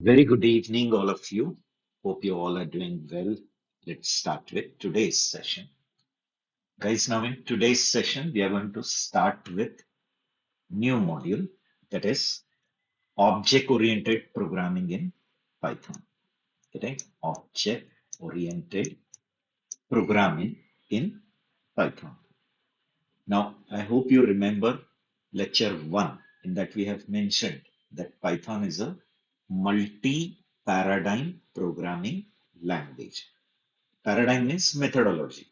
Very good evening, all of you. Hope you all are doing well. Let's start with today's session. Guys, now in today's session, we are going to start with new module that is object-oriented programming in Python. Okay? Object-oriented programming in Python. Now, I hope you remember lecture 1 in that we have mentioned that Python is a multi-paradigm programming language. Paradigm means methodology,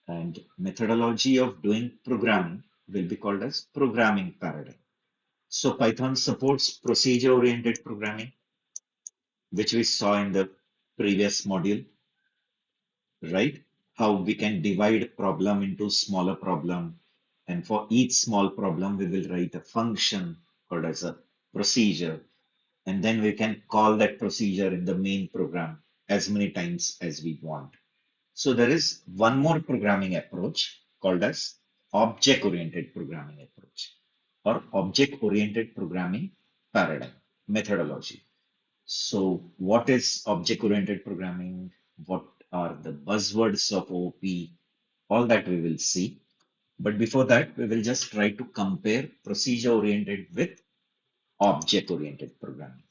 and methodology of doing programming will be called as programming paradigm. So Python supports procedure-oriented programming, which we saw in the previous module, right? How we can divide problem into smaller problem, and for each small problem, we will write a function called as a procedure, and then we can call that procedure in the main program as many times as we want. So there is one more programming approach called as object-oriented programming approach or object-oriented programming paradigm methodology. So what is object-oriented programming? What are the buzzwords of OP? All that we will see. But before that, we will just try to compare procedure-oriented with object-oriented programming.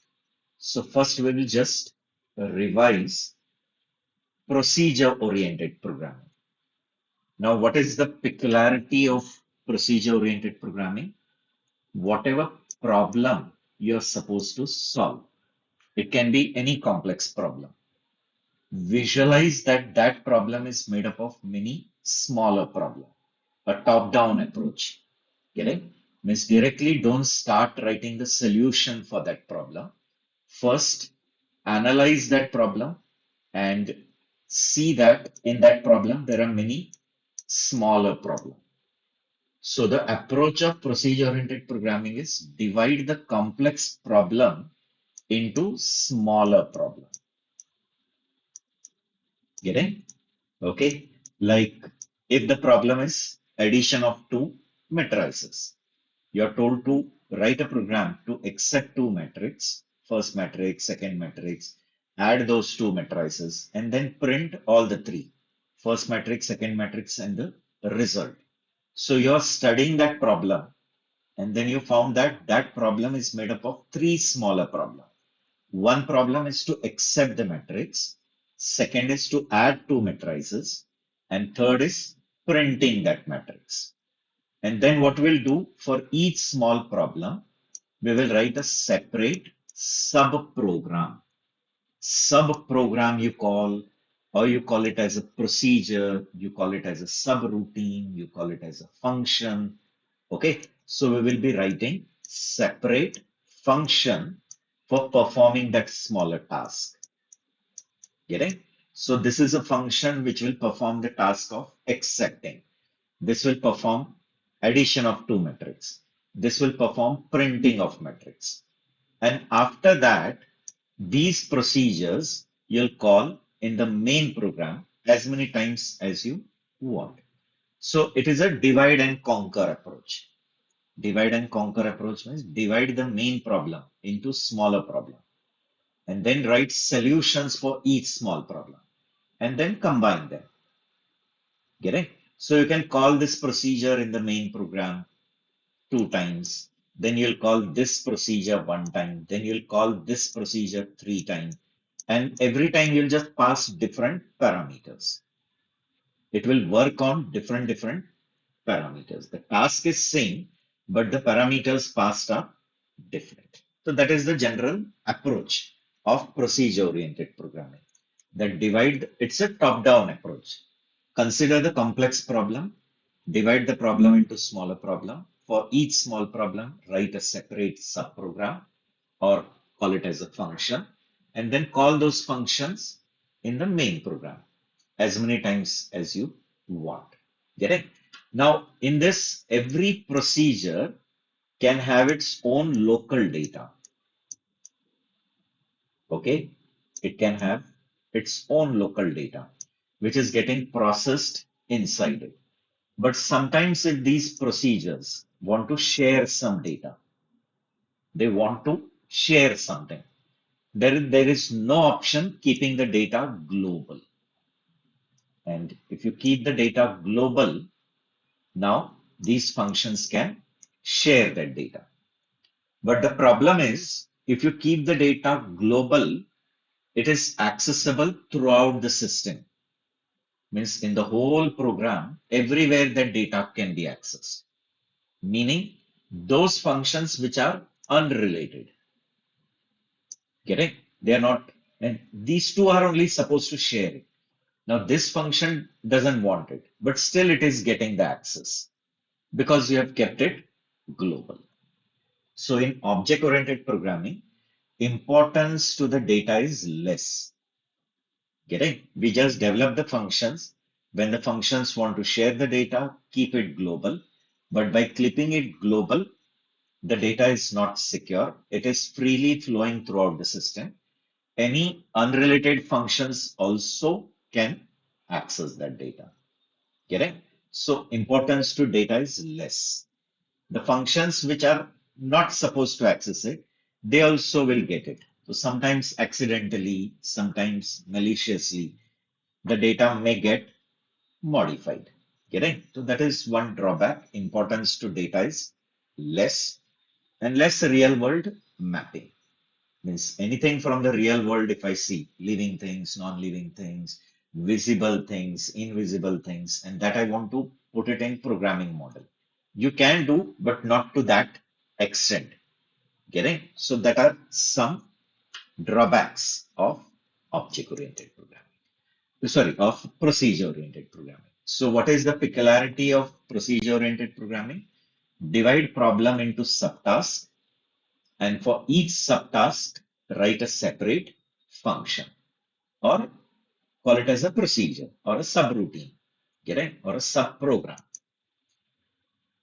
So first we will just revise procedure-oriented programming. Now, what is the peculiarity of procedure-oriented programming? Whatever problem you're supposed to solve, it can be any complex problem. Visualize that that problem is made up of many smaller problems, a top-down approach. Get it? Means directly don't start writing the solution for that problem. First, analyze that problem and see that in that problem there are many smaller problems. So the approach of procedure-oriented programming is divide the complex problem into smaller problem. Getting? Okay. Like if the problem is addition of two matrices, you're told to write a program to accept two matrices, first matrix, second matrix, add those two matrices, and then print all the three, first matrix, second matrix, and the result. So you're studying that problem, and then you found that that problem is made up of three smaller problems. One problem is to accept the matrix, second is to add two matrices, and third is printing that matrix. And then what we'll do for each small problem, we will write a separate sub-program. Sub-program you call, or you call it as a procedure, you call it as a subroutine, you call it as a function. Okay, so we will be writing separate function for performing that smaller task. Getting? So this is a function which will perform the task of accepting. This will perform addition of two matrices. This will perform printing of matrix. And after that, these procedures you'll call in the main program as many times as you want. So it is a divide and conquer approach. Divide and conquer approach means divide the main problem into smaller problem and then write solutions for each small problem and then combine them. Get it? So you can call this procedure in the main program two times. Then you'll call this procedure one time. Then you'll call this procedure three times. And every time you'll just pass different parameters. It will work on different parameters. The task is same, but the parameters passed are different. So that is the general approach of procedure-oriented programming. That divide, it's a top-down approach. Consider the complex problem, divide the problem into smaller problem. For each small problem, write a separate subprogram or call it as a function, and then call those functions in the main program as many times as you want. Get it? Now, in this, every procedure can have its own local data. Okay? It can have its own local data, which is getting processed inside it. But sometimes if these procedures want to share some data, they want to share something. there is no option keeping the data global. And if you keep the data global, now these functions can share that data. But the problem is, if you keep the data global, it is accessible throughout the system. Means in the whole program, everywhere that data can be accessed. Meaning those functions which are unrelated. Correct? They are not, and these two are only supposed to share it. Now this function doesn't want it, but still it is getting the access because you have kept it global. So in object-oriented programming, importance to the data is less. Getting? We just develop the functions. When the functions want to share the data, keep it global. But by clipping it global, the data is not secure. It is freely flowing throughout the system. Any unrelated functions also can access that data. Correct? So importance to data is less. The functions which are not supposed to access it, they also will get it. So sometimes accidentally, sometimes maliciously, the data may get modified. Correct? So that is one drawback. Importance to data is less and less real world mapping. Means anything from the real world, if I see living things, non-living things, visible things, invisible things, and that I want to put it in programming model. You can do, but not to that extent. Getting? So that are some drawbacks of object-oriented programming. Sorry, of procedure-oriented programming. So what is the peculiarity of procedure-oriented programming? Divide problem into subtasks, and for each subtask, write a separate function or call it as a procedure or a subroutine, get it? Or a subprogram.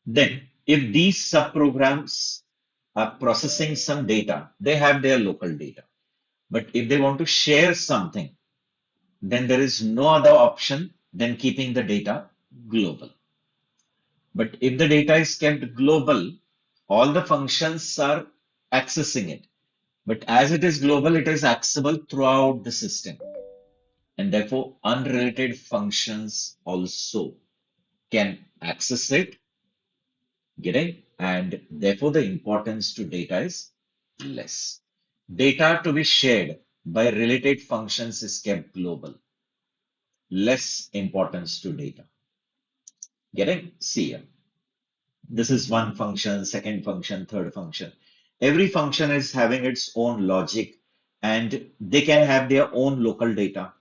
Then, if these subprograms are processing some data, they have their local data. But if they want to share something, then there is no other option than keeping the data global. But if the data is kept global, all the functions are accessing it. But as it is global, it is accessible throughout the system. And therefore, unrelated functions also can access it, getting, and therefore the importance to data is less. Data to be shared by related functions is kept global. Less importance to data. Getting? See here. This is one function, second function, third function. Every function is having its own logic and they can have their own local data.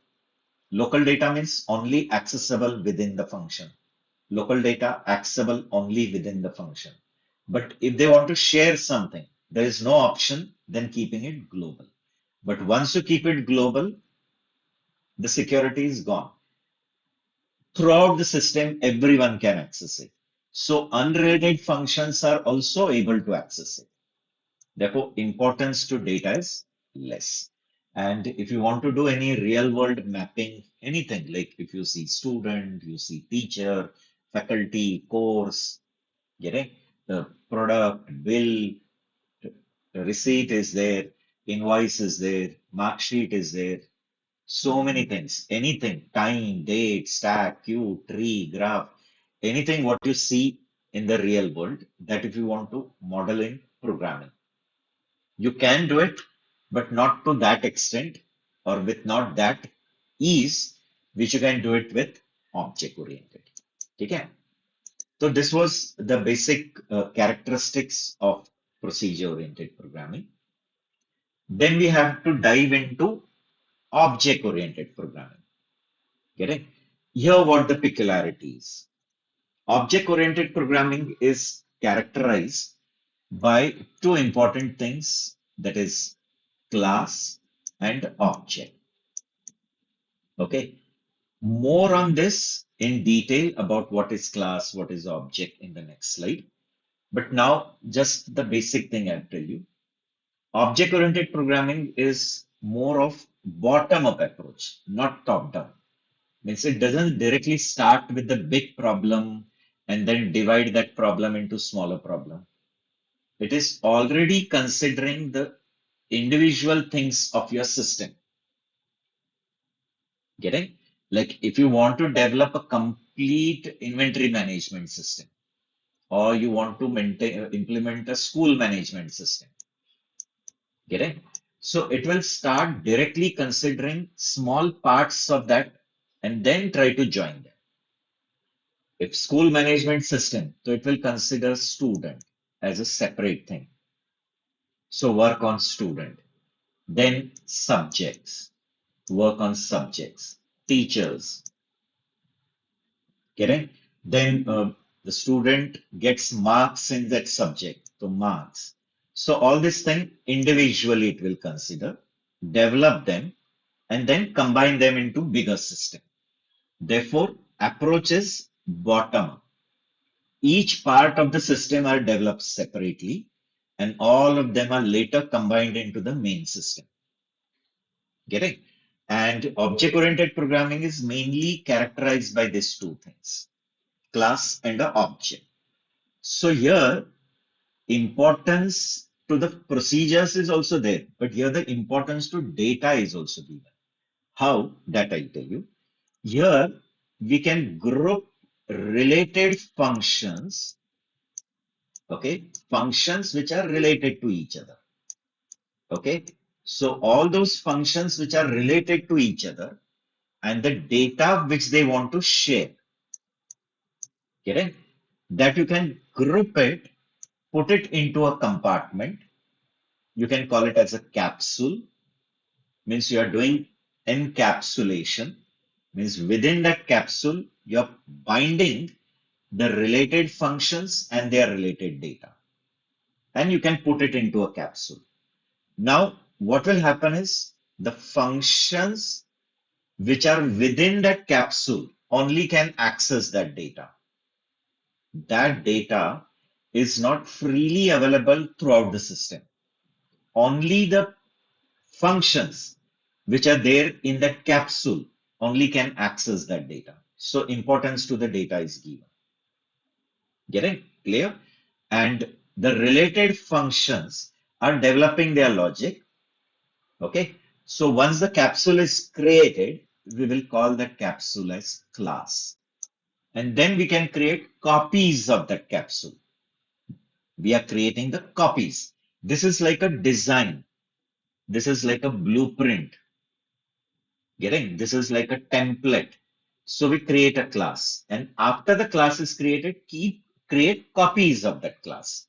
Local data means only accessible within the function. Local data accessible only within the function. But if they want to share something, there is no option than keeping it global. But once you keep it global, the security is gone. Throughout the system, everyone can access it. So unrelated functions are also able to access it. Therefore, importance to data is less. And if you want to do any real world mapping, anything like if you see student, you see teacher, faculty, course, getting the product, bill, receipt is there, invoice is there, mark sheet is there, so many things, anything, time, date, stack, queue, tree, graph, anything what you see in the real world that if you want to model in programming. You can do it, but not to that extent or with not that ease, which you can do it with object oriented. Okay. So this was the basic characteristics of procedure oriented programming. Then we have to dive into object oriented programming. Get it? Here what the peculiarity is. Object oriented programming is characterized by two important things, that is class and object. Okay. More on this in detail about what is class, what is object in the next slide. But now just the basic thing I'll tell you. Object oriented programming is more of bottom up approach, not top down. Means it doesn't directly start with the big problem and then divide that problem into smaller problem. It is already considering the individual things of your system. Getting? Like if you want to develop a complete inventory management system, or you want to implement a school management system. Getting? So it will start directly considering small parts of that and then try to join them. If school management system, so it will consider student as a separate thing. So work on student, then subjects, work on subjects, teachers. Getting? Then the student gets marks in that subject, so marks. So all this thing individually it will consider, develop them, and then combine them into bigger system. Therefore, approach is bottom up. Each part of the system are developed separately, and all of them are later combined into the main system. Getting? And object-oriented programming is mainly characterized by these two things, class and an object. So here, importance to the procedures is also there, but here the importance to data is also given. How? That I tell you. Here, we can group related functions, okay, functions which are related to each other, okay. So all those functions which are related to each other and the data which they want to share, correct? That you can group it, put it into a compartment. You can call it as a capsule, means you are doing encapsulation, means within that capsule, you're binding the related functions and their related data. And you can put it into a capsule. Now, what will happen is the functions which are within that capsule only can access that data. That data is not freely available throughout the system. Only the functions which are there in that capsule only can access that data. So importance to the data is given. Getting clear? And the related functions are developing their logic. Okay. So once the capsule is created, we will call that capsule as class. And then we can create copies of that capsule. We are creating the copies. This is like a design. This is like a blueprint. Getting? This is like a template. So we create a class. And after the class is created, create copies of that class.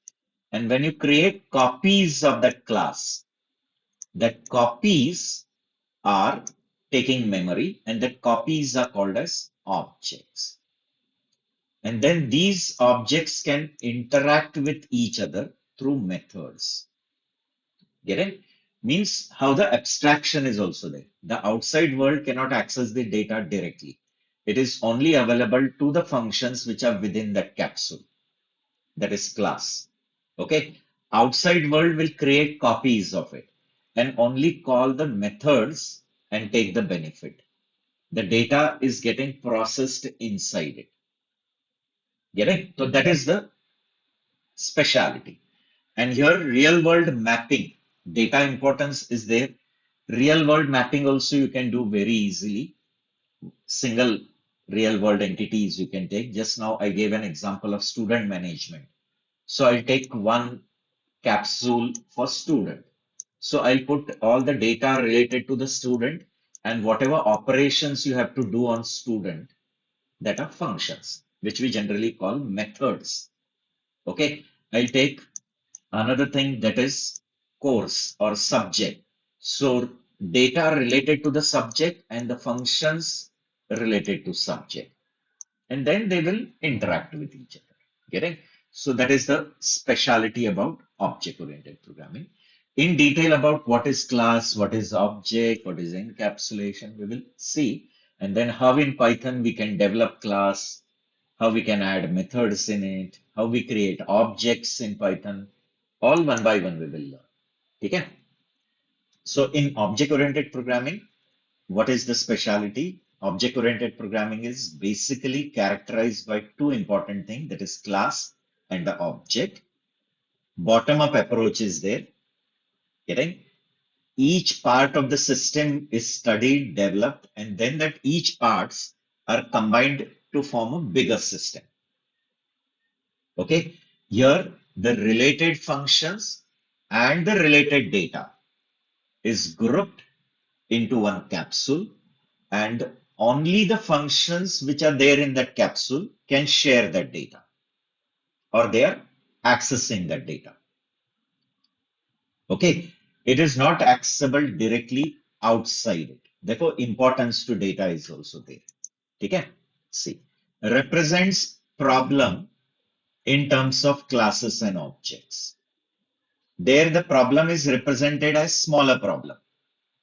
And when you create copies of that class, that copies are taking memory and the copies are called as objects. And then these objects can interact with each other through methods. Get it? Means how the abstraction is also there. The outside world cannot access the data directly. It is only available to the functions which are within that capsule. That is class. Okay. Outside world will create copies of it and only call the methods and take the benefit. The data is getting processed inside it. Get it? So that is the speciality. And here real world mapping, data importance is there. Real world mapping also you can do very easily. Single real world entities you can take. Just now I gave an example of student management. So I'll take one capsule for student. So I'll put all the data related to the student and whatever operations you have to do on student, that are functions, which we generally call methods. Okay, I'll take another thing that is course or subject. So data related to the subject and the functions related to subject. And then they will interact with each other. Getting? So that is the speciality about object-oriented programming. In detail about what is class, what is object, what is encapsulation, we will see. And then how in Python we can develop class, how we can add methods in it, how we create objects in Python, all one by one we will learn. Okay? So in object-oriented programming, what is the specialty? Object-oriented programming is basically characterized by two important things, that is class and the object. Bottom-up approach is there. Getting? each part of the system is studied, developed, and then that each parts are combined to form a bigger system. Okay, here the related functions and the related data is grouped into one capsule, and only the functions which are there in that capsule can share that data, or they are accessing that data. Okay, it is not accessible directly outside it. Therefore, importance to data is also there. Okay, see, represents problem in terms of classes and objects. There, the problem is represented as smaller problem,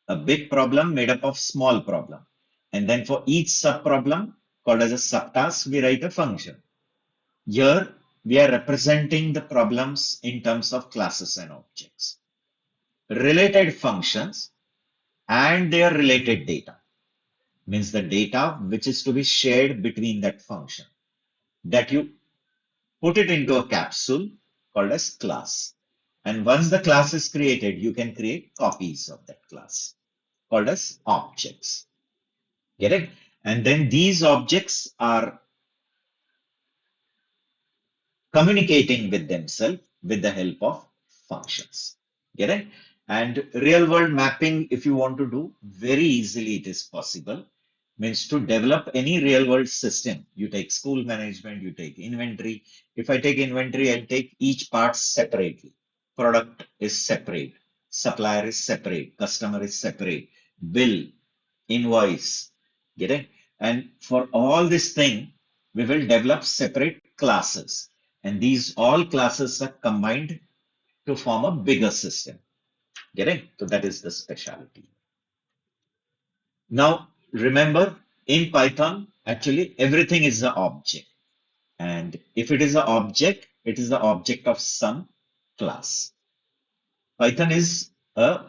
a big problem made up of small problem. And then for each subproblem called as a subtask, we write a function. Here, we are representing the problems in terms of classes and objects. Related functions and their related data means the data which is to be shared between that function, that you put it into a capsule called as class. And once the class is created, you can create copies of that class called as objects. Get it? And then these objects are communicating with themselves with the help of functions. Get it? And real world mapping, if you want to do, very easily it is possible. Means to develop any real world system, you take school management, you take inventory. If I take inventory, I'll take each part separately. Product is separate, supplier is separate, customer is separate, bill, invoice. Get it? And for all this thing, we will develop separate classes. And these all classes are combined to form a bigger system. Get it? So that is the specialty. Now, remember in Python, actually everything is an object. And if it is an object, it is the object of some class. Python is a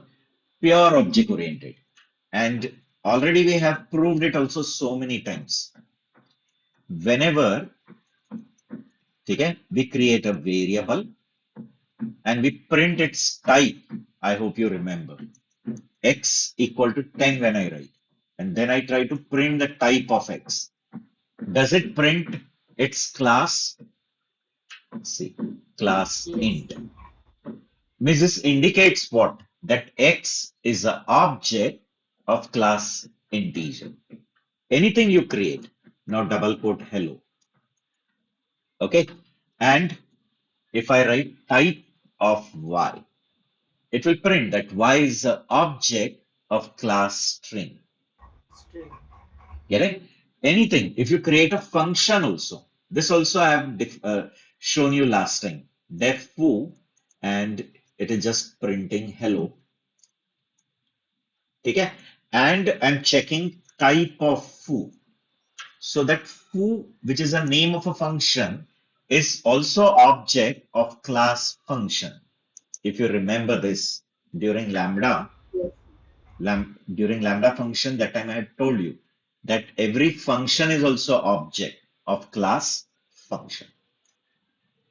pure object oriented. And already we have proved it also so many times. Whenever okay, we create a variable and we print its type, I hope you remember, x equal to 10 when I write. And then I try to print the type of x. Does it print its class? Let's see, class int. Means this indicates what? That x is an object of class integer. Anything you create, now double quote hello. Okay, and if I write type of y, it will print that y is the object of class string. Get it? Anything. If you create a function also, this also I have shown you last time. Def foo, and it is just printing hello. Okay, and I'm checking type of foo. So that foo, which is a name of a function, is also object of class function. If you remember this during lambda, during lambda function, that time I had told you that every function is also object of class function.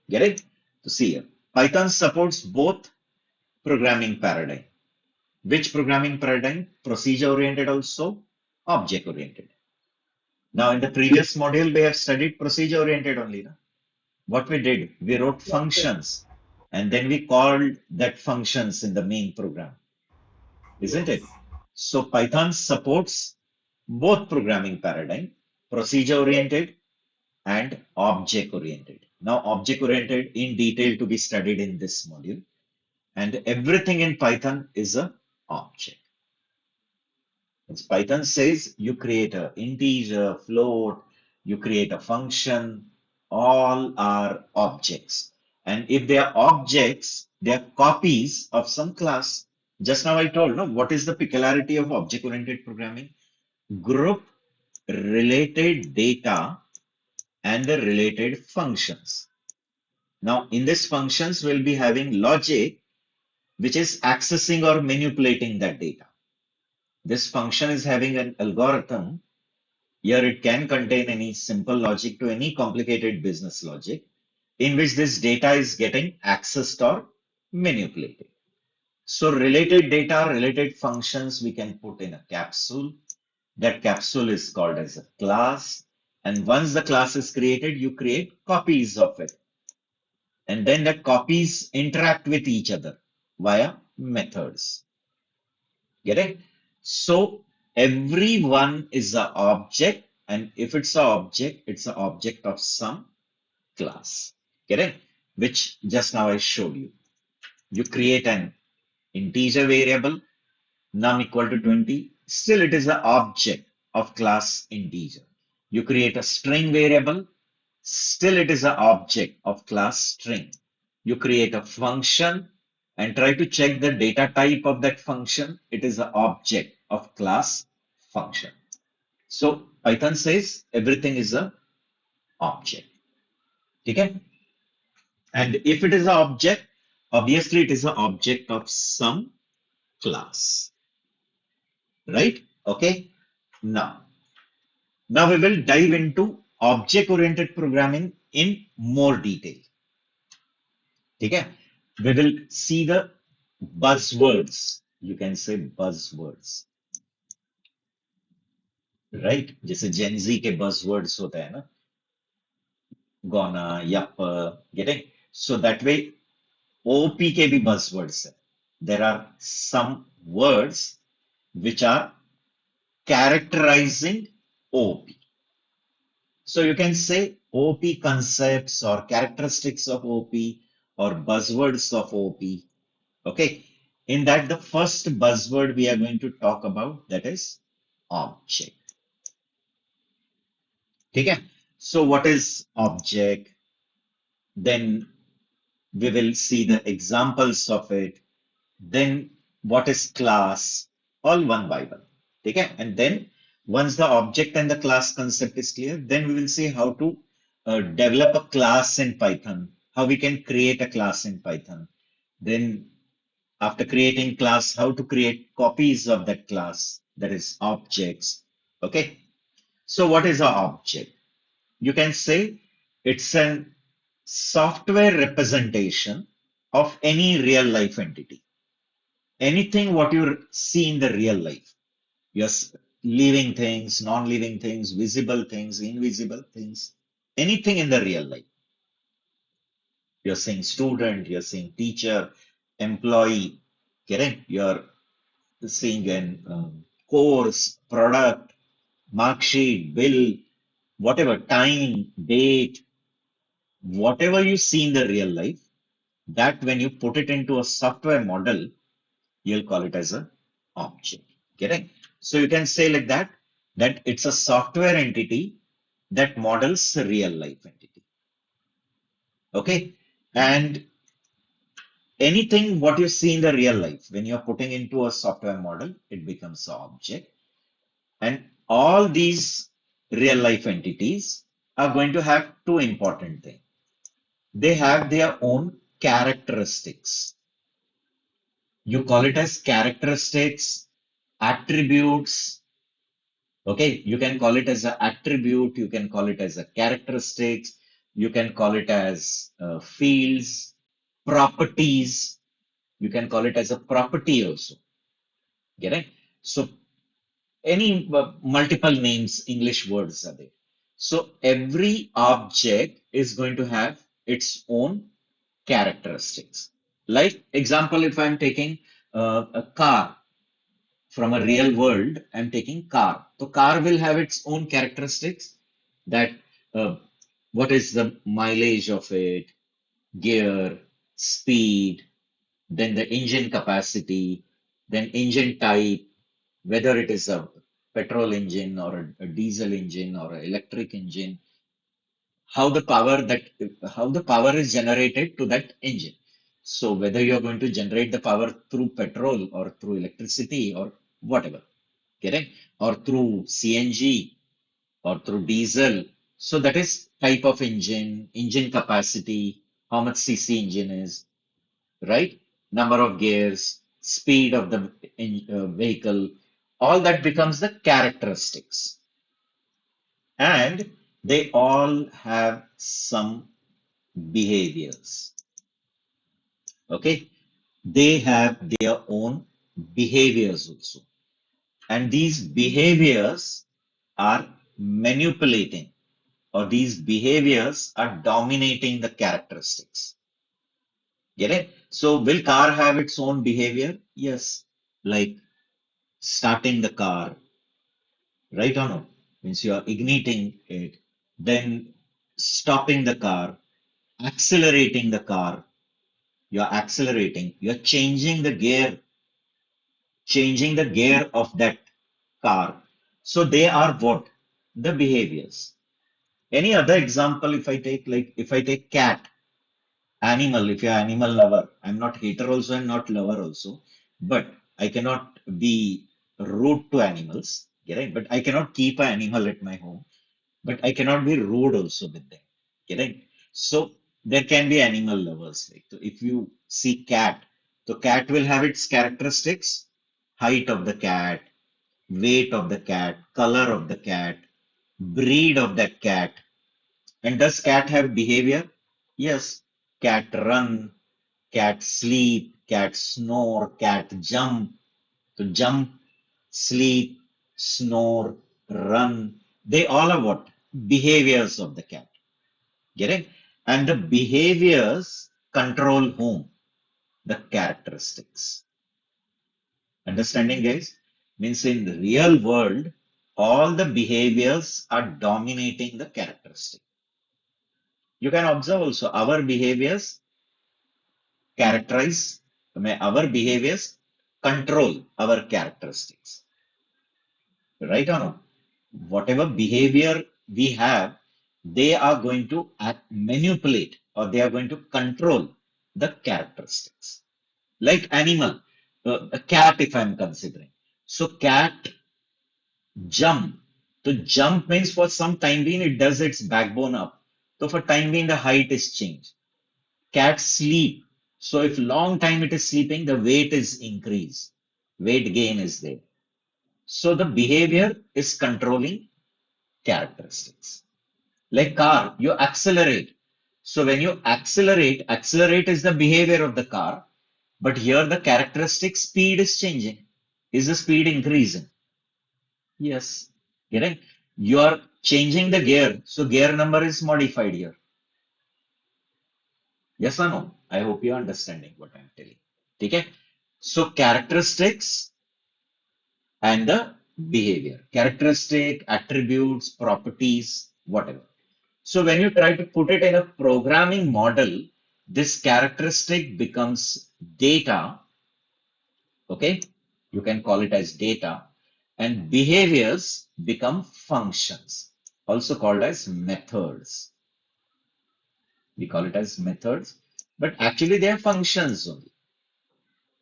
Get it? So see here, Python supports both programming paradigm. Which programming paradigm? Procedure oriented also, object oriented. Now in the previous module, we have studied procedure oriented only. No? What we did, we wrote functions and then we called that functions in the main program, isn't it? So Python supports both programming paradigm, procedure oriented and object oriented. Now object oriented in detail to be studied in this module, and everything in Python is a object. As Python says you create a integer, float, you create a function, all are objects. And if they are objects, they are copies of some class. Just now I told, no, what is the peculiarity of object-oriented programming? Group related data and the related functions. Now, in these functions, we'll be having logic, which is accessing or manipulating that data. This function is having an algorithm. Here it can contain any simple logic to any complicated business logic in which this data is getting accessed or manipulated. So related data, related functions we can put in a capsule. That capsule is called as a class. And once the class is created, you create copies of it. And then the copies interact with each other via methods. Get it? So everyone is an object, and if it's an object, it's an object of some class. Get it? Which just now I showed you. You create an integer variable, num equal to 20. Still, it is an object of class integer. You create a string variable, still it is an object of class string. You create a function and try to check the data type of that function. It is an object of class function. So Python says everything is a object. Okay? And if it is an object, obviously it is an object of some class. Right? Okay. Now we will dive into object-oriented programming in more detail. Okay. We will see the buzzwords. You can say buzzwords, right? जैसे Gen Z के buzzwords होते हैं ना, gonna, yup, getting. So that way, OP के भी buzzwords है. There are some words which are characterizing OP. So you can say OP concepts or characteristics of OP or buzzwords of OP. Okay. In that, the first buzzword we are going to talk about, that is object. Okay. So what is object? Then we will see the examples of it. Then what is class? All one by one. Okay. And then once the object and the class concept is clear, then we will see how to develop a class in Python, how we can create a class in Python. Then after creating class, how to create copies of that class, that is objects. Okay. So what is an object? You can say it's a software representation of any real life entity. Anything what you see in the real life. Yes, living things, non-living things, visible things, invisible things, anything in the real life. You're saying student, you're saying teacher, employee, correct? You're seeing an course, product, mark sheet, bill, whatever, time, date, whatever you see in the real life, that when you put it into a software model, you'll call it as a object. Correct? So you can say like that, that it's a software entity that models a real life entity. Okay? And anything what you see in the real life, when you're putting into a software model, it becomes an object. And all these real life entities are going to have two important things. They have their own characteristics. You call it as characteristics, attributes. Okay, you can call it as an attribute, you can call it as a characteristics, you can call it as fields, properties, you can call it as a property also. Get it? So any multiple names, English words are there. So every object is going to have its own characteristics. Like example, if I'm taking a car from a real world, I'm taking car. So car will have its own characteristics that uh, what is the mileage of it, gear, speed, then the engine capacity, then engine type, whether it is a petrol engine or a diesel engine or an electric engine, how the power that how the power is generated to that engine. So whether you're going to generate the power through petrol or through electricity or whatever, correct? Or through CNG or through diesel. So that is type of engine, engine capacity, how much CC engine is, right? Number of gears, speed of the vehicle, all that becomes the characteristics. And they all have some behaviors. Okay. they have their own behaviors also. And these behaviors are manipulating, or these behaviors are dominating the characteristics. Get it? So will car have its own behavior? Yes. Like starting the car, right or no? Means you are igniting it, then stopping the car, accelerating the car. You're accelerating, you're changing the gear of that car. So they are what? The behaviors. Any other example if I take, like if I take cat, animal, if you're animal lover, I'm not hater also, I'm not lover also, but I cannot be rude to animals, right? But I cannot keep an animal at my home, but I cannot be rude also with them, right? So there can be animal lovers. Like, so if you see cat, the cat will have its characteristics, height of the cat, weight of the cat, color of the cat, breed of that cat. And does cat have behavior? Yes. Cat run, cat sleep, cat snore, cat jump. So jump, sleep, snore, run. They all are what? Behaviors of the cat. Get it? And the behaviors control whom? The characteristics. Understanding, guys? Means in the real world, all the behaviors are dominating the characteristic. You can observe also our behaviors characterize, our behaviors control our characteristics. Right or no? Whatever behavior we have, they are going to manipulate, or they are going to control the characteristics. Like animal, a cat if I'm considering. So cat jump. So jump means for some time being it does its backbone up. So for time being the height is changed. Cat sleep. So if long time it is sleeping, the weight is increased. Weight gain is there. So the behavior is controlling characteristics. Like car, you accelerate. So when you accelerate is the behavior of the car, but here the characteristic speed is changing. Is the speed increasing? Yes. Getting? You are changing the gear. So gear number is modified here. Yes or no? I hope you're understanding what I'm telling. Okay? So characteristics and the behavior. Characteristic, attributes, properties, whatever. So when you try to put it in a programming model, this characteristic becomes data. Okay? You can call it as data. And behaviors become functions, also called as methods. We call it as methods, but actually they are functions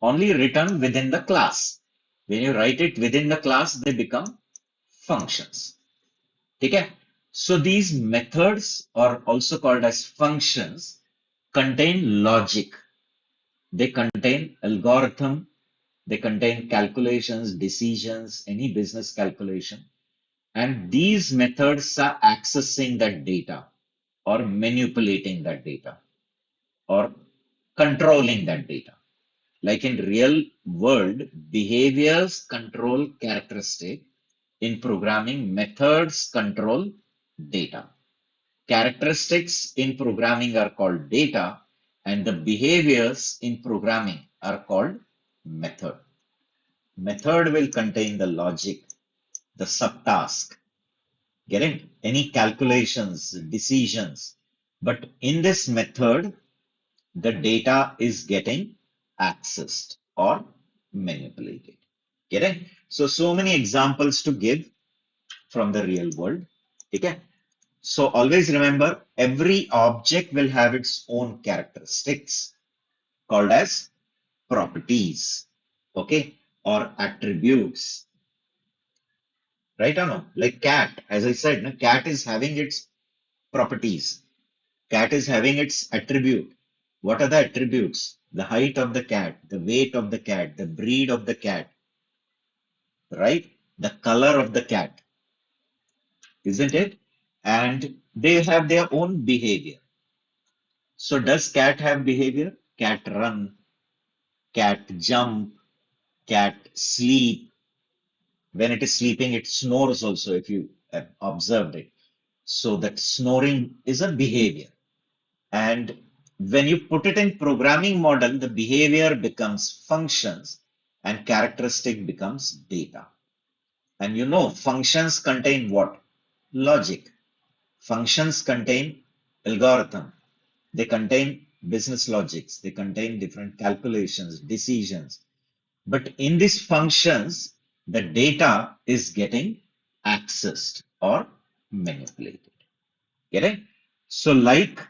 only written within the class. When you write it within the class, they become functions. Okay? So these methods are also called as functions, contain logic. They contain algorithm, they contain calculations, decisions, any business calculation. And these methods are accessing that data or manipulating that data or controlling that data. Like in real world, behaviors control characteristic. In programming, methods control data. Characteristics in programming are called data, and the behaviors in programming are called method. Method will contain the logic, the subtask, getting any calculations, decisions. But in this method, the data is getting accessed or manipulated. Getting? So many examples to give from the real world. Okay. So always remember every object will have its own characteristics called as properties. Okay. Or attributes. Right or no? Like cat, as I said, no, cat is having its properties. Cat is having its attribute. What are the attributes? The height of the cat, the weight of the cat, the breed of the cat, right? The color of the cat, isn't it? And they have their own behavior. So does cat have behavior? Cat run, cat jump, cat sleep. When it is sleeping, it snores also, if you have observed it. So that snoring is a behavior. And when you put it in programming model, the behavior becomes functions and characteristic becomes data. And you know, functions contain what? Logic. Functions contain algorithm. They contain business logics. They contain different calculations, decisions. But in these functions, the data is getting accessed or manipulated. Get it? So like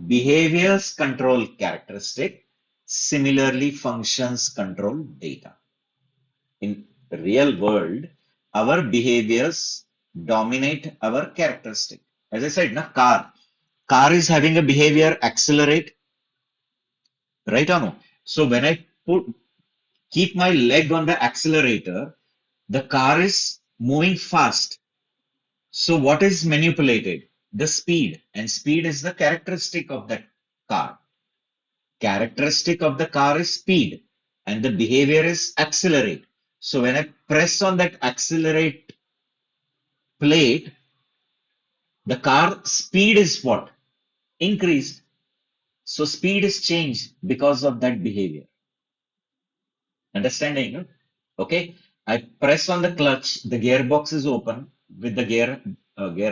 behaviors control characteristic, similarly functions control data. In real world, our behaviors dominate our characteristic. As I said, na car is having a behavior accelerate, right or no? So when I keep my leg on the accelerator, the car is moving fast. So what is manipulated? The speed, and speed is the characteristic of that car. Characteristic of the car is speed, and the behavior is accelerate. So when I press on that accelerate plate, the car speed is what? Increased. So speed is changed because of that behavior. Understanding? No? Okay. I press on the clutch, the gearbox is open with the gear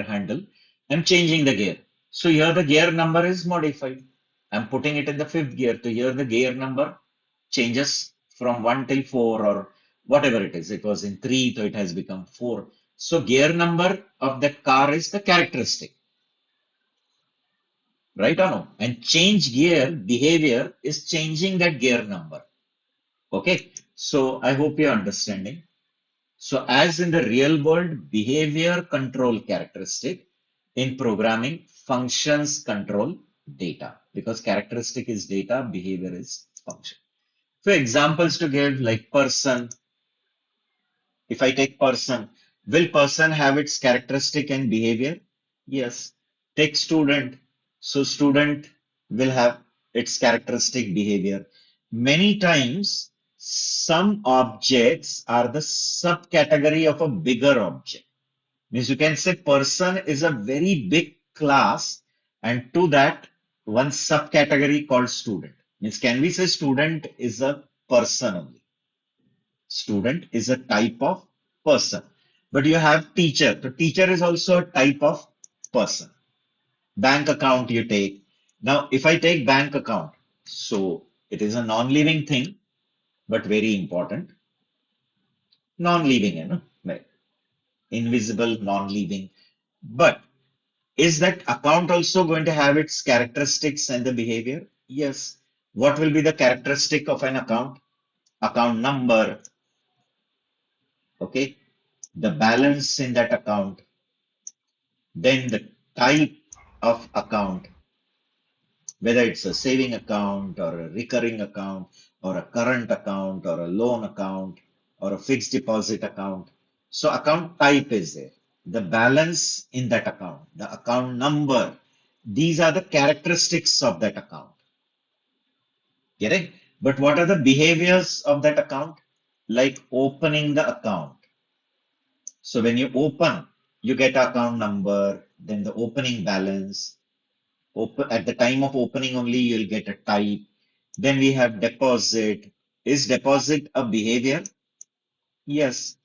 handle. I'm changing the gear. So here the gear number is modified. I'm putting it in the fifth gear. To here the gear number changes from 1 till 4 or whatever it is. It was in 3, so it has become 4. So gear number of that car is the characteristic, right or no? And change gear behavior is changing that gear number. Okay. So I hope you're understanding. So as in the real world, behavior control characteristic, in programming, functions control data, because characteristic is data, behavior is function. So examples to give, like person. If I take person, will person have its characteristic and behavior? Yes. Take student. So student will have its characteristic behavior. Many times, some objects are the subcategory of a bigger object. Means you can say person is a very big class, and to that one subcategory called student. Means can we say student is a person only? Student is a type of person. But you have teacher. So teacher is also a type of person. Bank account you take. Now, if I take bank account, so it is a non-living thing, but very important. Non-living, like invisible, non-living. But is that account also going to have its characteristics and the behavior? Yes. What will be the characteristic of an account? Account number, okay? The balance in that account, then the type of account, whether it's a saving account or a recurring account or a current account or a loan account or a fixed deposit account. So account type is there. The balance in that account, the account number, these are the characteristics of that account. Get it? But what are the behaviors of that account? Like opening the account. So when you open, you get account number, then the opening balance. Open at the time of opening only, you'll get a type. Then we have deposit. Is deposit a behavior? Yes.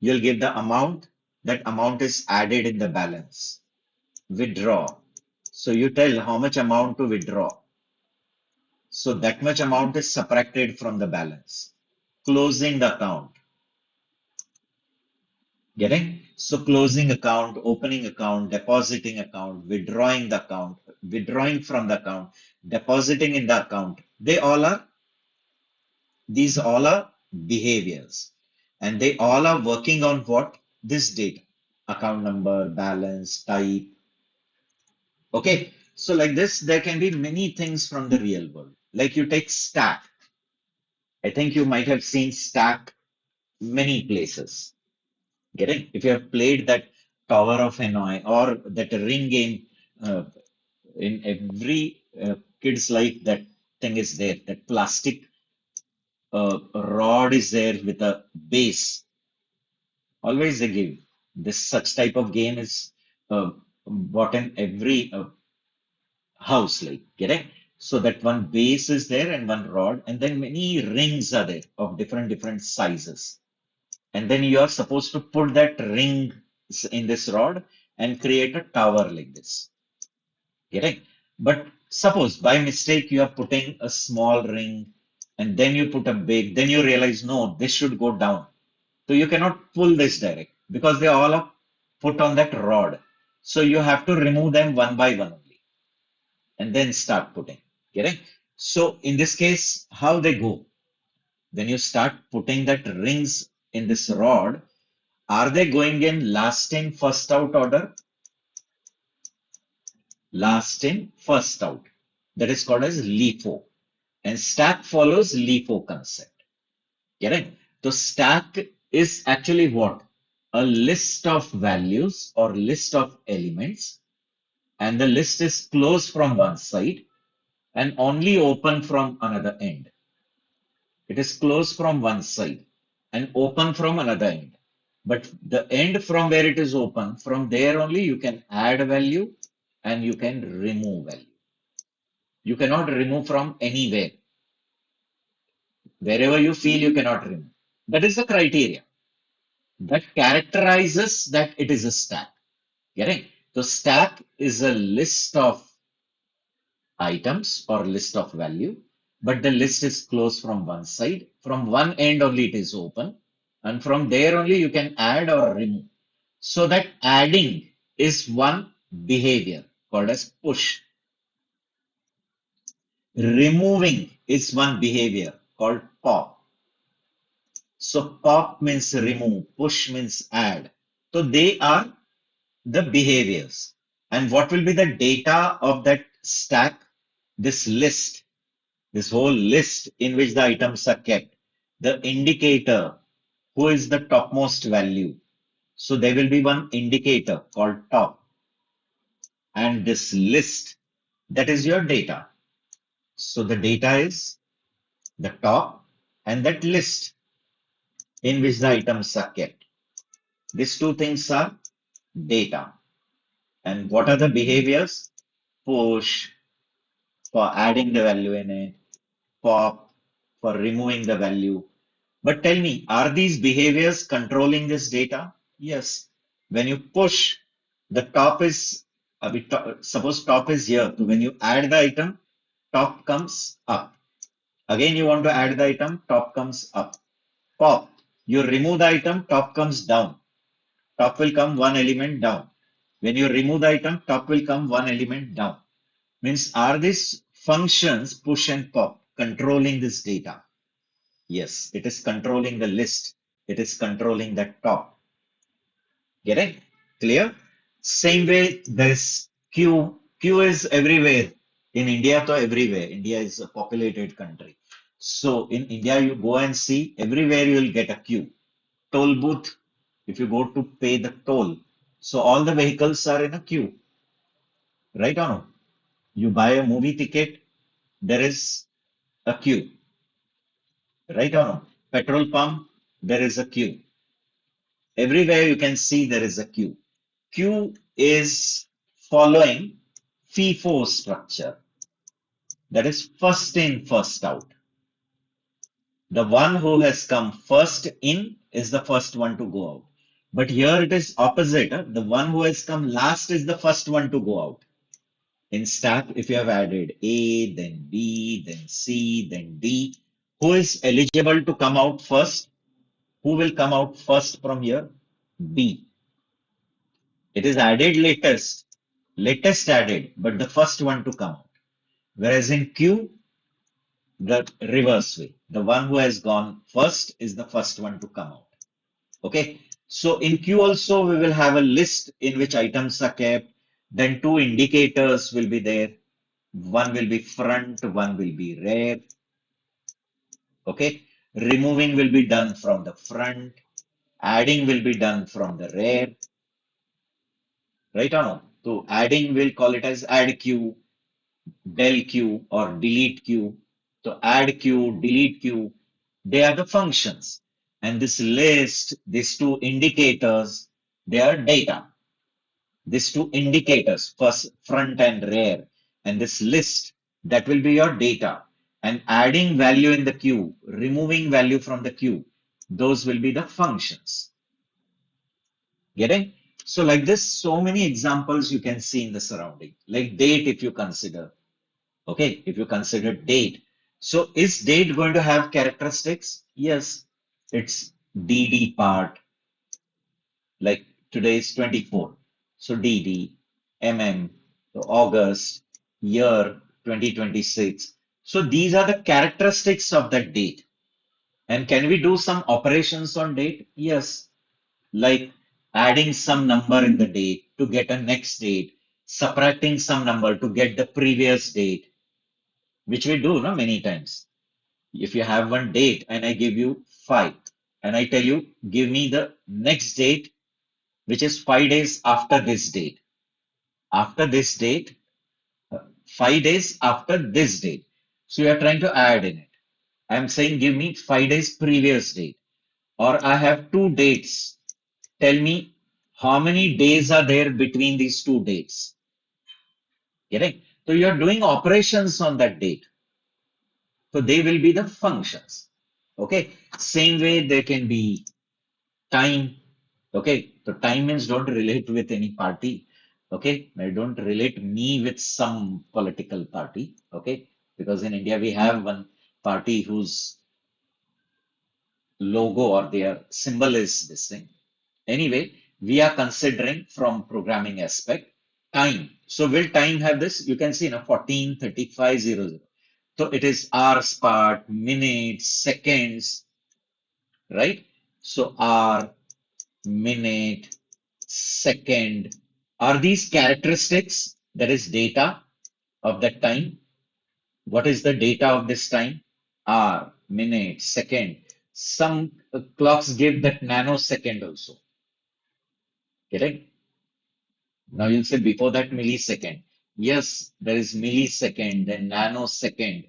You'll give the amount. That amount is added in the balance. Withdraw. So you tell how much amount to withdraw. So that much amount is subtracted from the balance. Closing the account. Getting? So closing account, opening account, depositing account, withdrawing the account, withdrawing from the account, depositing in the account. These all are behaviors, and they all are working on what? This data. Account number, balance, type. Okay. So like this, there can be many things from the real world. Like you take stack. I think you might have seen stack many places. Getting? If you have played that Tower of Hanoi or that ring game, in every kid's life, that thing is there. That plastic a rod is there with a base. Always they give this such type of game is bought in every house, like correct. So that one base is there and one rod, and then many rings are there of different sizes. And then you are supposed to put that ring in this rod and create a tower like this. Correct. But suppose by mistake you are putting a small ring and then you put a big, then you realize no, this should go down. So you cannot pull this direct because they all are put on that rod. So you have to remove them one by one only and then start putting. Correct? So in this case, how they go? When you start putting that rings in this rod, are they going in last in, first out order? Last in, first out. That is called as LIFO. And stack follows LIFO concept. Correct? So stack is actually what? A list of values or list of elements, and the list is closed from one side and only open from another end. It is closed from one side and open from another end. But the end from where it is open, from there only you can add value and you can remove value. You cannot remove from anywhere. Wherever you feel you cannot remove. That is the criteria that characterizes that it is a stack. Getting? So stack is a list of items or list of value, but the list is closed from one side. From one end only it is open, and from there only you can add or remove. So that adding is one behavior called as push. Removing is one behavior called pop. So pop means remove, push means add. So they are the behaviors. And what will be the data of that stack? This list, this whole list in which the items are kept, the indicator, who is the topmost value. So there will be one indicator called top, and this list, that is your data. So the data is the top and that list in which the items are kept. These two things are data. And what are the behaviors? Push for adding the value in it, pop for removing the value. But tell me, are these behaviors controlling this data? Yes. When you push, the top is, suppose top is here. So when you add the item, top comes up. Again, you want to add the item, top comes up. Pop, you remove the item, top comes down. Top will come one element down. When you remove the item, top will come one element down. Means are these functions push and pop controlling this data? Yes, it is controlling the list. It is controlling the top. Get it? Clear? Same way there is Q. Q is everywhere. In India, to everywhere. India is a populated country. So in India, you go and see everywhere you will get a queue. Toll booth, if you go to pay the toll. So all the vehicles are in a queue, right or no? You buy a movie ticket, there is a queue, right or no? Petrol pump, there is a queue. Everywhere you can see there is a queue. Queue is following FIFO structure. That is first in, first out. The one who has come first in is the first one to go out. But here it is opposite. The one who has come last is the first one to go out. In stack, if you have added A, then B, then C, then D, who is eligible to come out first? Who will come out first from here? B. It is added latest added, but the first one to come out. Whereas in Q, the reverse way. The one who has gone first is the first one to come out. Okay. So in Q also, we will have a list in which items are kept. Then two indicators will be there. One will be front, one will be rear. Okay. Removing will be done from the front. Adding will be done from the rear. Right or no? So adding, we'll call it as add Q, del Q or delete Q. So add Q, delete Q. They are the functions. And this list, these two indicators, they are data. These two indicators, first front and rear, and this list, that will be your data. And adding value in the queue, removing value from the queue, those will be the functions. Getting? So like this, so many examples you can see in the surrounding. Like date, if you consider. Okay, if you consider date. So is date going to have characteristics? Yes, it's DD part, like today is 24. So DD, MM, so August, year 2026. So these are the characteristics of that date. And can we do some operations on date? Yes, like adding some number in the date to get a next date, subtracting some number to get the previous date, which we do no, many times. If you have one date and I give you 5, and I tell you, give me the next date, which is 5 days after this date. After this date, 5 days after this date. So you are trying to add in it. I'm saying, give me 5 days previous date. Or I have two dates. Tell me how many days are there between these two dates. Getting? So you're doing operations on that date. So they will be the functions. Okay. Same way there can be time. Okay. So time means don't relate with any party. Okay. I don't relate me with some political party. Okay. Because in India we have one party whose logo or their symbol is this thing. Anyway, we are considering from programming aspect time. So will time have this? You can see now 14:35:00. So it is hours part, minutes, seconds, right? So hour, minute, second. Are these characteristics? That is data of that time. What is the data of this time? Hour, minute, second. Some clocks give that nanosecond also. Correct? Now you'll say before that millisecond. Yes, there is millisecond, then nanosecond.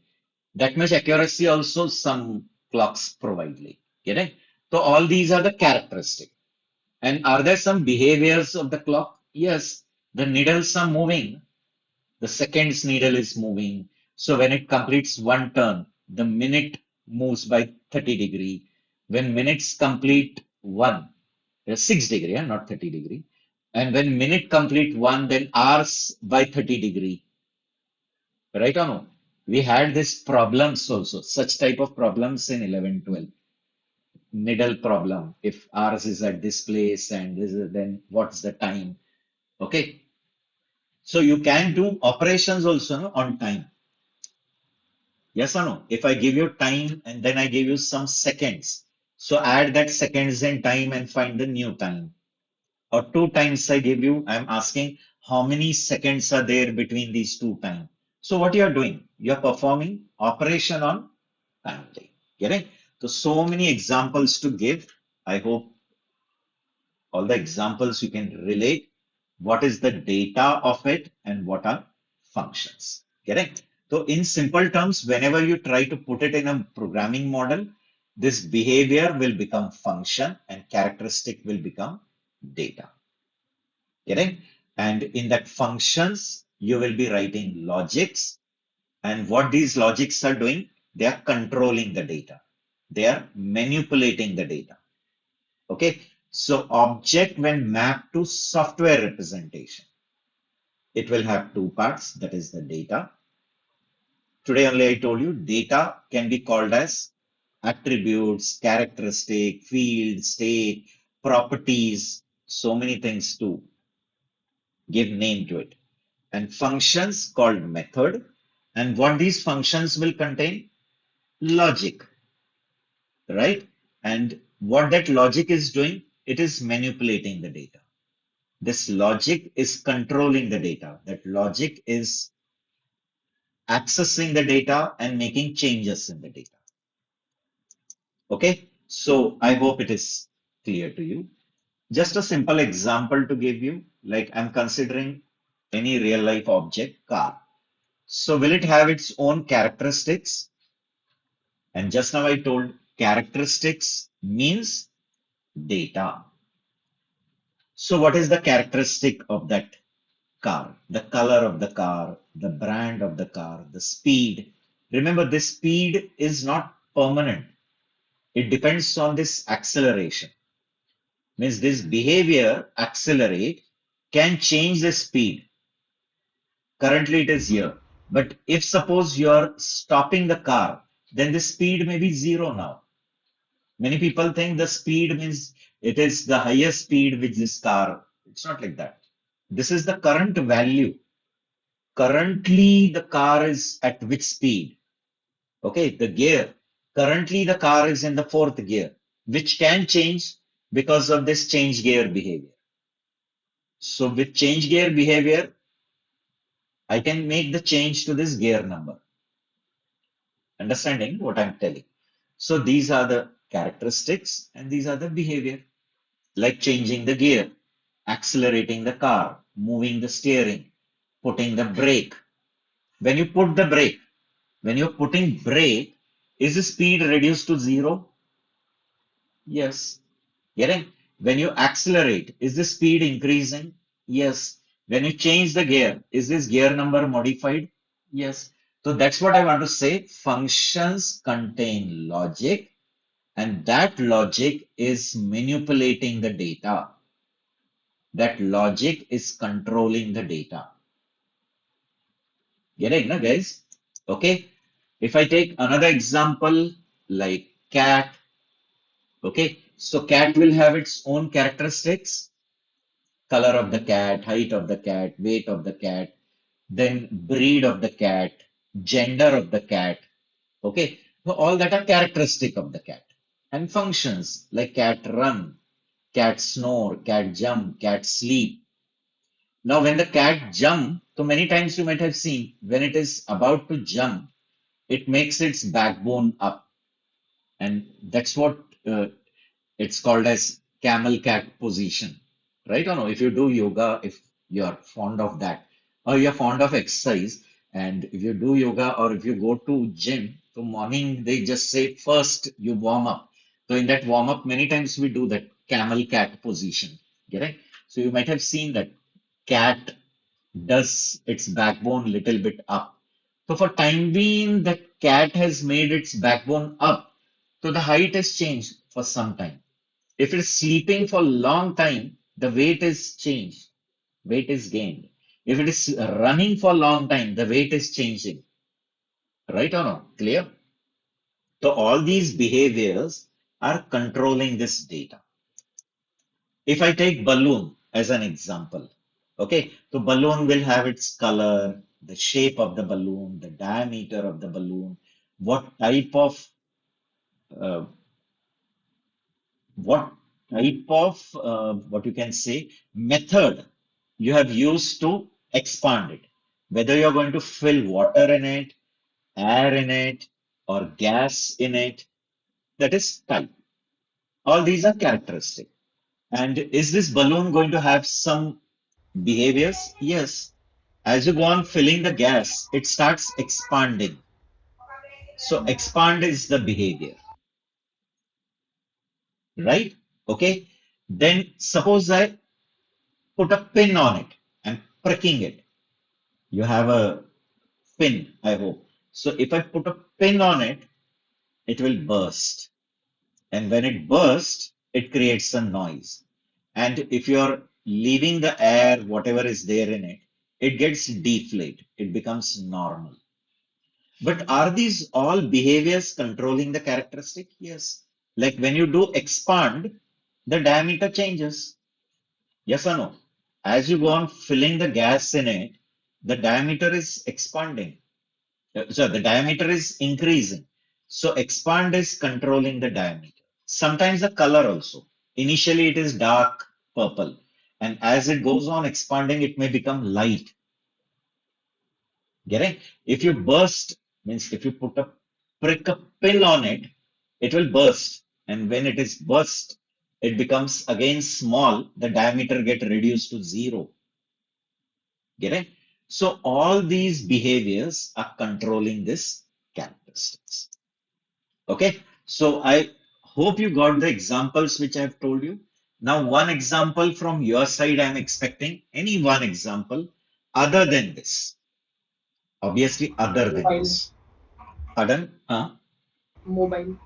That much accuracy also some clocks provide. Like, correct? So all these are the characteristics. And are there some behaviors of the clock? Yes, the needles are moving. The seconds needle is moving. So when it completes one turn, the minute moves by 30 degree. When minutes complete one, 6 degree, not 30 degree. And when minute complete one, then hours by 30 degree. Right or no? We had this problems also, such type of problems in 11, 12. Needle problem. If hours is at this place and this is, then what's the time? Okay. So you can do operations also no, on time. Yes or no? If I give you time and then I give you some seconds, so add that seconds and time and find the new time. Or two times I give you, I'm asking how many seconds are there between these two times. So what you are doing? You are performing operation on time. Getting? So many examples to give. I hope all the examples you can relate. What is the data of it and what are functions? Correct? So in simple terms, whenever you try to put it in a programming model, this behavior will become function and characteristic will become data. Correct? And in that functions, you will be writing logics. And what these logics are doing, they are controlling the data. They are manipulating the data. Okay. So object when mapped to software representation, it will have two parts. That is the data. Today only I told you data can be called as attributes, characteristic, field, state, properties, so many things to give name to it. And functions called method. And what these functions will contain? Logic, right? And what that logic is doing, it is manipulating the data. This logic is controlling the data. That logic is accessing the data and making changes in the data. Okay, so I hope it is clear to you. Just a simple example to give you, like I'm considering any real life object, car. So will it have its own characteristics? And just now I told Characteristics means data. So what is the characteristic of that car? The color of the car, the brand of the car, the speed. Remember, this speed is not permanent. It depends on this acceleration. Means this behavior accelerate can change the speed. Currently it is here. But if suppose you are stopping the car, then the speed may be zero now. Many people think the speed means it is the highest speed with this car. It's not like that. This is the current value. Currently the car is at which speed? Okay, the gear. Currently the car is in the fourth gear, which can change because of this change gear behavior. So with change gear behavior, I can make the change to this gear number. Understanding what I'm telling. So these are the characteristics and these are the behavior, like changing the gear, accelerating the car, moving the steering, putting the brake. When you put the brake, when you're putting brake, is the speed reduced to zero? Yes. Getting? When you accelerate, is the speed increasing? Yes. When you change the gear, is this gear number modified? Yes. So that's what I want to say. Functions contain logic, and that logic is manipulating the data. That logic is controlling the data. Getting, na, guys? Okay. If I take another example like cat, okay. So cat will have its own characteristics, color of the cat, height of the cat, weight of the cat, then breed of the cat, gender of the cat. Okay. So all that are characteristic of the cat. And functions like cat run, cat snore, cat jump, cat sleep. Now, when the cat jump, so many times you might have seen when it is about to jump, it makes its backbone up, and that's what it's called as camel cat position, right? Or no? If you do yoga, if you're fond of that, or you're fond of exercise, and if you do yoga or if you go to gym, so morning they just say first you warm up. So in that warm up, many times we do that camel cat position. Get it? So you might have seen that cat does its backbone little bit up. So for time being, the cat has made its backbone up. So the height has changed for some time. If it is sleeping for a long time, the weight is changed, weight is gained. If it is running for a long time, the weight is changing. Right or no? Clear? So all these behaviors are controlling this data. If I take balloon as an example, okay, so balloon will have its color, the shape of the balloon, the diameter of the balloon, what type of uh, what what you can say method you have used to expand it. Whether you're going to fill water in it, air in it, or gas in it, that is type. All these are characteristic. And is this balloon going to have some behaviors? Yes. As you go on filling the gas, it starts expanding. So expand is the behavior, right? Okay. Then suppose I put a pin on it and pricking it. You have a pin, I hope. So if I put a pin on it, it will burst. And when it bursts, it creates a noise. And if you're leaving the air, whatever is there in it, it gets deflated. It becomes normal. But are these all behaviors controlling the characteristic? Yes. Like when you do expand, the diameter changes. Yes or no? As you go on filling the gas in it, the diameter is expanding. So the diameter is increasing. So expand is controlling the diameter. Sometimes the color also. Initially it is dark purple. And as it goes on expanding, it may become light. Getting? If you burst, means if you put a prick a pin on it, it will burst. And when it is burst, it becomes again small. The diameter get reduced to zero. Get it? So all these behaviors are controlling this characteristics. Okay. So I hope you got the examples which I've told you. Now, one example from your side, I'm expecting any one example other than this. Obviously, other than Mobile. this. Pardon? Mobile.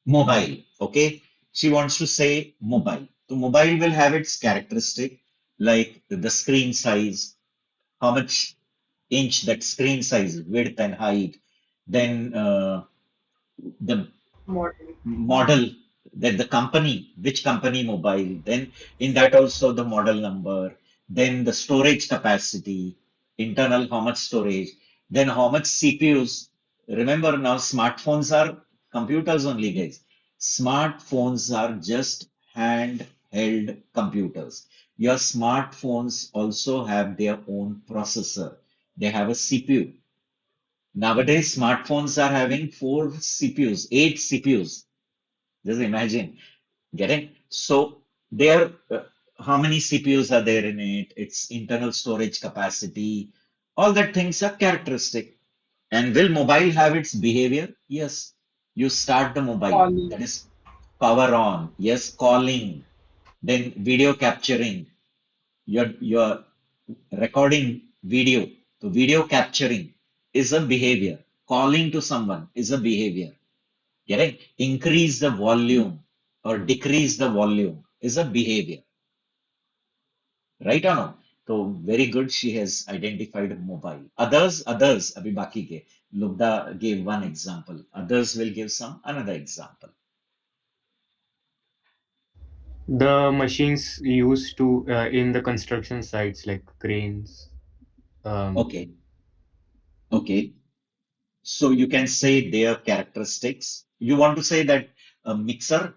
Mobile. Okay. She wants to say mobile. So mobile will have its characteristic like the screen size, how much inch that screen size, width and height, then the Model. model, that the company, which company mobile, then in that also the model number, then the storage capacity, internal how much storage, then how much CPUs. Remember now smartphones are computers only, guys. Smartphones are just handheld computers. Your smartphones also have their own processor. They have a CPU. Nowadays, smartphones are having four CPUs, eight CPUs. Just imagine getting so there. How many CPUs are there in it? Its internal storage capacity, all that things are characteristic. And will mobile have its behavior? Yes. You start the mobile, Calling. that is power on. Yes, calling, then video capturing. You're recording video. So video capturing is a behavior. Calling to someone is a behavior. Correct? Increase the volume or decrease the volume is a behavior, right or no? So very good. She has identified mobile. Others, abhi baki ke. Lubda gave one example. Others will give some another example. The machines used to in the construction sites like cranes. Um, Okay, okay. So you can say their characteristics. You want to say that a mixer.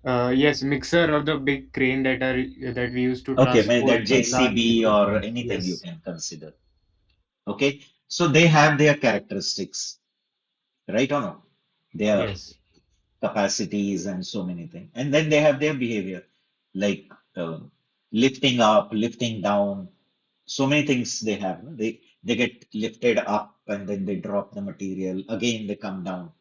yes, mixer or the big crane that we use to Okay, maybe transport that large JCB or equipment. anything you Yes, can consider. Okay, so they have their characteristics, right or no? Their yes. capacities and so many things. And then they have their behavior, like lifting up, lifting down. So many things they have. No? They get lifted up and then they drop the material. Again, they come down,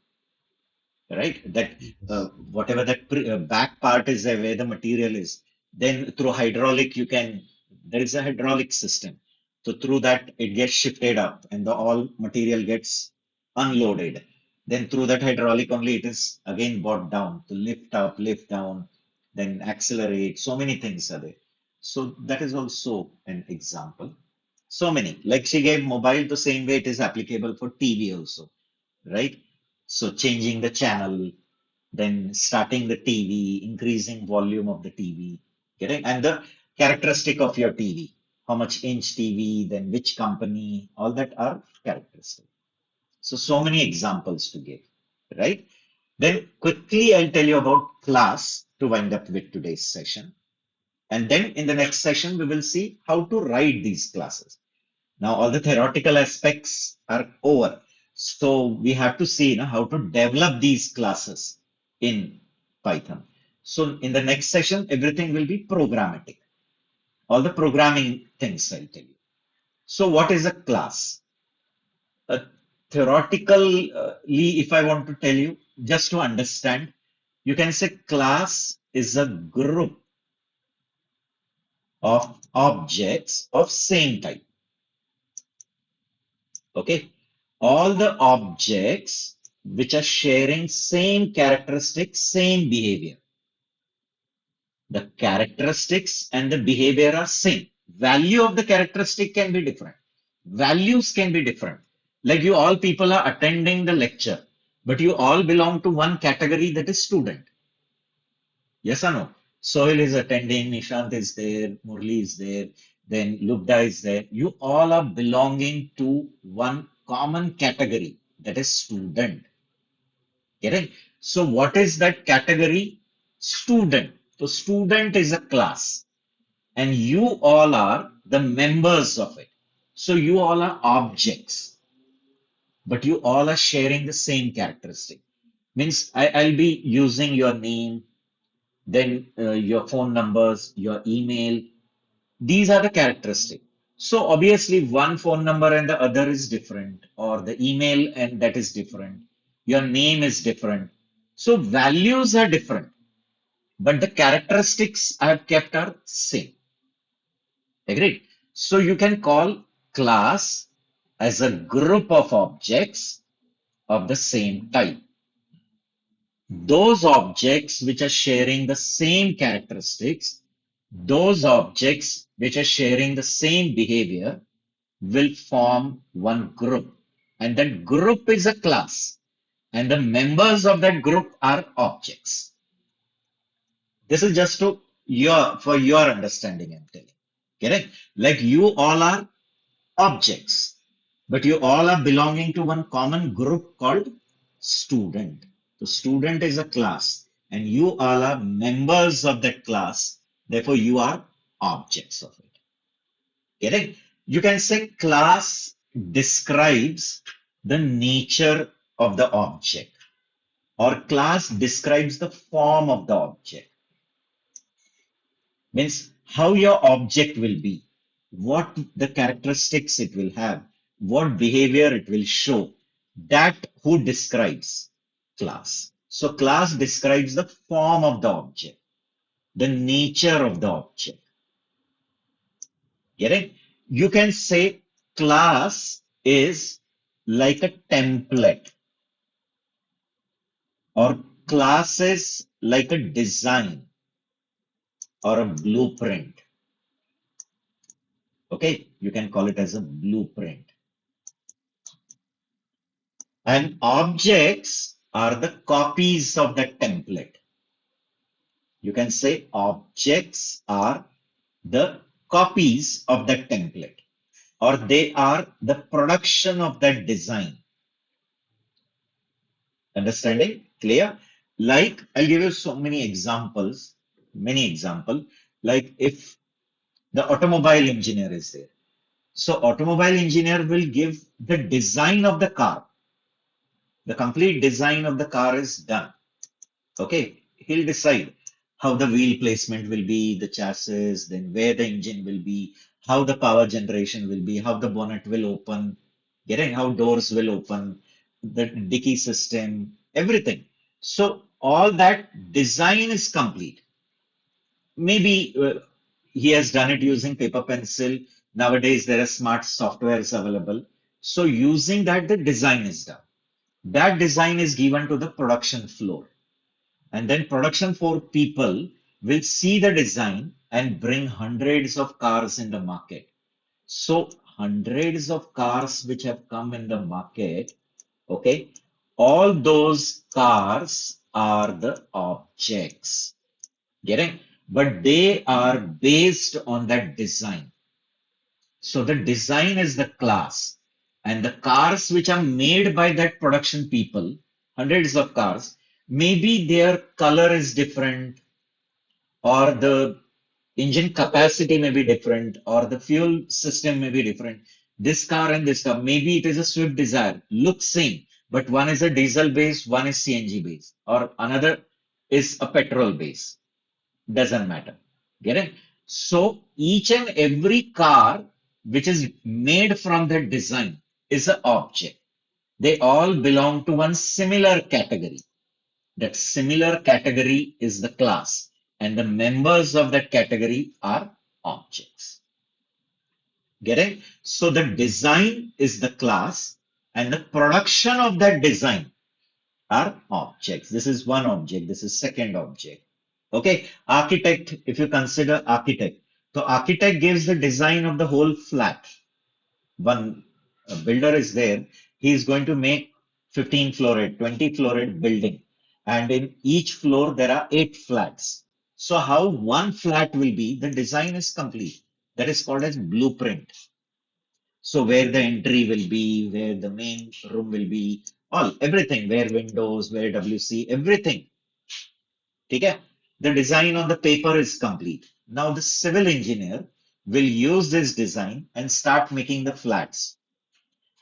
right? That Yes. whatever that back part is there where the material is, then through hydraulic you can. There is a hydraulic system, so through that it gets shifted up and the all material gets unloaded. Then through that hydraulic only it is again brought down to lift up, lift down, then accelerate. So many things are there. So that is also an example. So many. Like she gave mobile the same way it is applicable for TV also, right? So changing the channel, then starting the TV, increasing volume of the TV, correct? And the characteristic of your TV, how much inch TV, then which company, all that are characteristic. So, so many examples to give, right? Then quickly I'll tell you about class to wind up with today's session. And then in the next session, we will see how to write these classes. Now, all the theoretical aspects are over. So we have to see how to develop these classes in Python. So in the next session, everything will be programmatic. All the programming things I'll tell you. So what is a class? Theoretically, if I want to tell you, just to understand, you can say class is a group of objects of same type. Okay. All the objects which are sharing same characteristics, same behavior. The characteristics and the behavior are same. Value of the characteristic can be different. Values can be different. Like you all people are attending the lecture, but you all belong to one category, that is student. Yes or no? Soil is attending, Nishant is there, Murli is there, then Lubda is there. You all are belonging to one common category, that is student. Correct? So what is that category? Student. So student is a class and you all are the members of it. So you all are objects, but you all are sharing the same characteristic. Means I'll be using your name, then your phone numbers, your email. These are the characteristics. So obviously one phone number and the other is different, or the email and that is different. Your name is different. So values are different, but the characteristics I have kept are same. Agreed? So you can call class as a group of objects of the same type. Those objects which are sharing the same characteristics, those objects which are sharing the same behavior will form one group. And that group is a class. And the members of that group are objects. This is just for your understanding, I'm telling. Correct? Like you all are objects, but you all are belonging to one common group called student. So student is a class, and you all are members of that class. Therefore, you are objects of it. Correct? You can say class describes the nature of the object, or class describes the form of the object. Means how your object will be, what the characteristics it will have, what behavior it will show. That who describes class. So class describes the form of the object, the nature of the object. Get it? You can say class is like a template, or class is like a design or a blueprint. Okay, you can call it as a blueprint. And objects are the copies of that template. You can say objects are the copies of that template, or they are the production of that design. Understanding? Clear? Like, I'll give you so many examples, Like if the automobile engineer is there. So automobile engineer will give the design of the car. The complete design of the car is done. Okay, he'll decide how the wheel placement will be, the chassis, then where the engine will be, how the power generation will be, how the bonnet will open, getting how doors will open, the dicky system, everything. So all that design is complete. Maybe he has done it using paper pencil. Nowadays there are smart softwares available. So using that, the design is done. That design is given to the production floor. And then production for people will see the design and bring hundreds of cars in the market. So hundreds of cars which have come in the market, okay, all those cars are the objects. Getting? But they are based on that design. So the design is the class. And the cars which are made by that production people, hundreds of cars, maybe their color is different, or the engine capacity may be different, or the fuel system may be different. This car and this car, maybe it is a Swift Desire, looks same, but one is a diesel base, one is CNG base, or another is a petrol base. Doesn't matter. Get it? So each and every car which is made from that design is an object. They all belong to one similar category. That similar category is the class, and the members of that category are objects. Get it? So the design is the class, and the production of that design are objects. This is one object, this is second object. Okay, architect, if you consider architect, so architect gives the design of the whole flat. One builder is there, he is going to make 15 floor, 20 floor building, and in each floor there are 8 flats. So how one flat will be, the design is complete. That is called as blueprint. So where the entry will be, where the main room will be, all everything, where windows, where WC, everything. Okay? The design on the paper is complete. Now the civil engineer will use this design and start making the flats.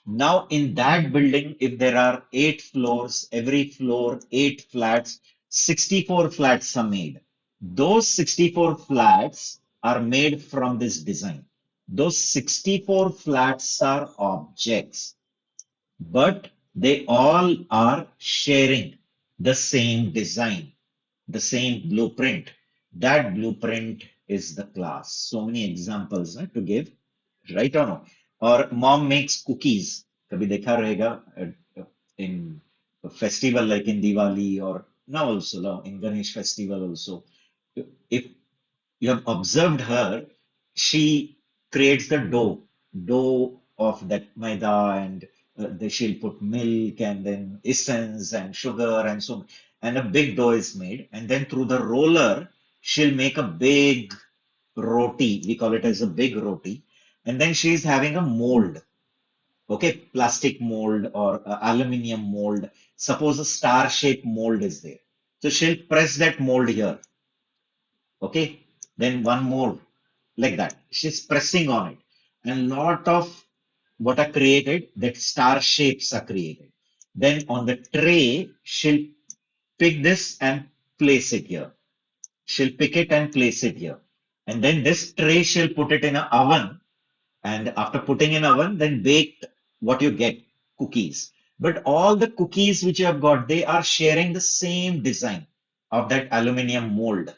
Now in that building, if there are 8 floors, every floor 8 flats, 64 flats are made. Those 64 flats are made from this design. Those 64 flats are objects, but They all are sharing the same design, the same blueprint. That blueprint is the class. So many examples to give, right or no? Or mom makes cookies. कभी देखा रहेगा in a festival like in Diwali or now also now in Ganesh festival also. If you have observed her, she creates the dough of that maida, and she'll put milk and then essence and sugar and so, and a big dough is made. And then through the roller, she'll make a big roti. We call it as a big roti. And then she's having a mold, okay, plastic mold or aluminium mold. Suppose a star shaped mold is there. So she'll press that mold here. Okay, then one more like that. She's pressing on it, and lot of what are created, that star shapes are created. Then on the tray, she'll pick this and place it here. She'll pick it and place it here. And then this tray, she'll put it in an oven. And after putting in oven, then bake what you get, cookies. But all the cookies which you have got, they are sharing the same design of that aluminum mold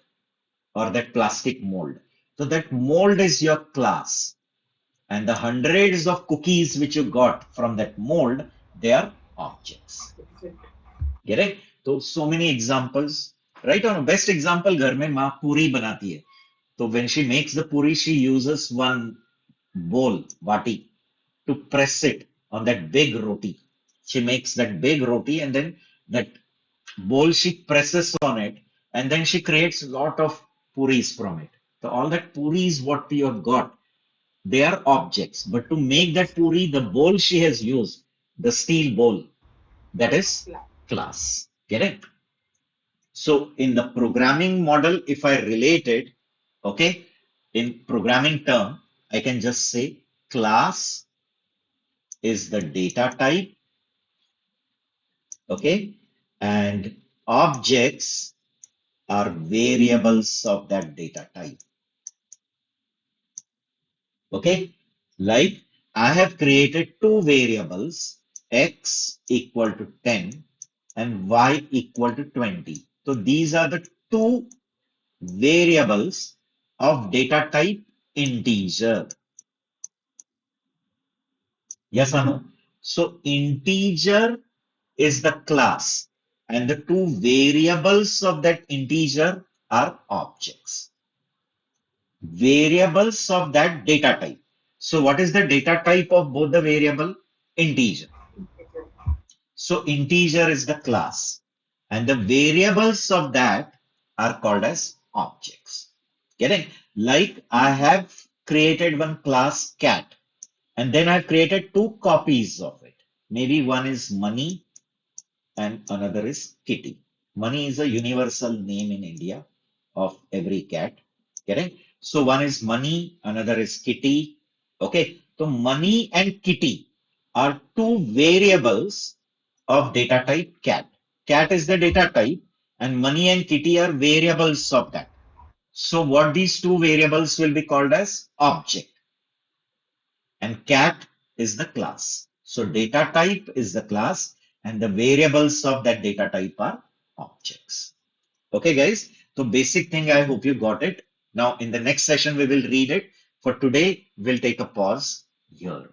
or that plastic mold. So that mold is your class. And the hundreds of cookies which you got from that mold, they are objects. Get it? So many examples, right? On best example, घर में माँ पूरी बनाती है. So when she makes the puri, she uses one bowl, vati, to press it on that big roti. She makes that big roti, and then that bowl she presses on it, and then she creates a lot of puris from it. So all that puris what you have got, they are objects. But to make that puri, the bowl she has used, the steel bowl, that is class. Get it? So in the programming model, if I relate it, okay, in programming term, I can just say class is the data type, okay, and objects are variables of that data type. Okay, like I have created two variables, x equal to 10 and y equal to 20. So these are the two variables of data type integer. Yes or no? So integer is the class, and the two variables of that integer are objects. Variables of that data type. So what is the data type of both the variable? Integer. So integer is the class, and the variables of that are called as objects. Getting? Like I have created one class cat, and then I've created two copies of it. Maybe one is money and another is kitty. Money is a universal name in India of every cat. Correct? So one is money, another is kitty. Okay. So money and kitty are two variables of data type cat. Cat is the data type, and money and kitty are variables of that. So what these two variables will be called as object, and cat is the class. So data type is the class, and the variables of that data type are objects. Okay, guys. So basic thing, I hope you got it. Now in the next session, we will read it. For today, we'll take a pause here.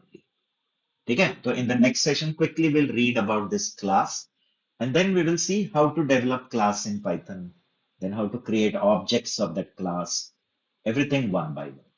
Okay. So in the next session, quickly we'll read about this class, and then we will see how to develop class in Python, then how to create objects of that class, everything one by one.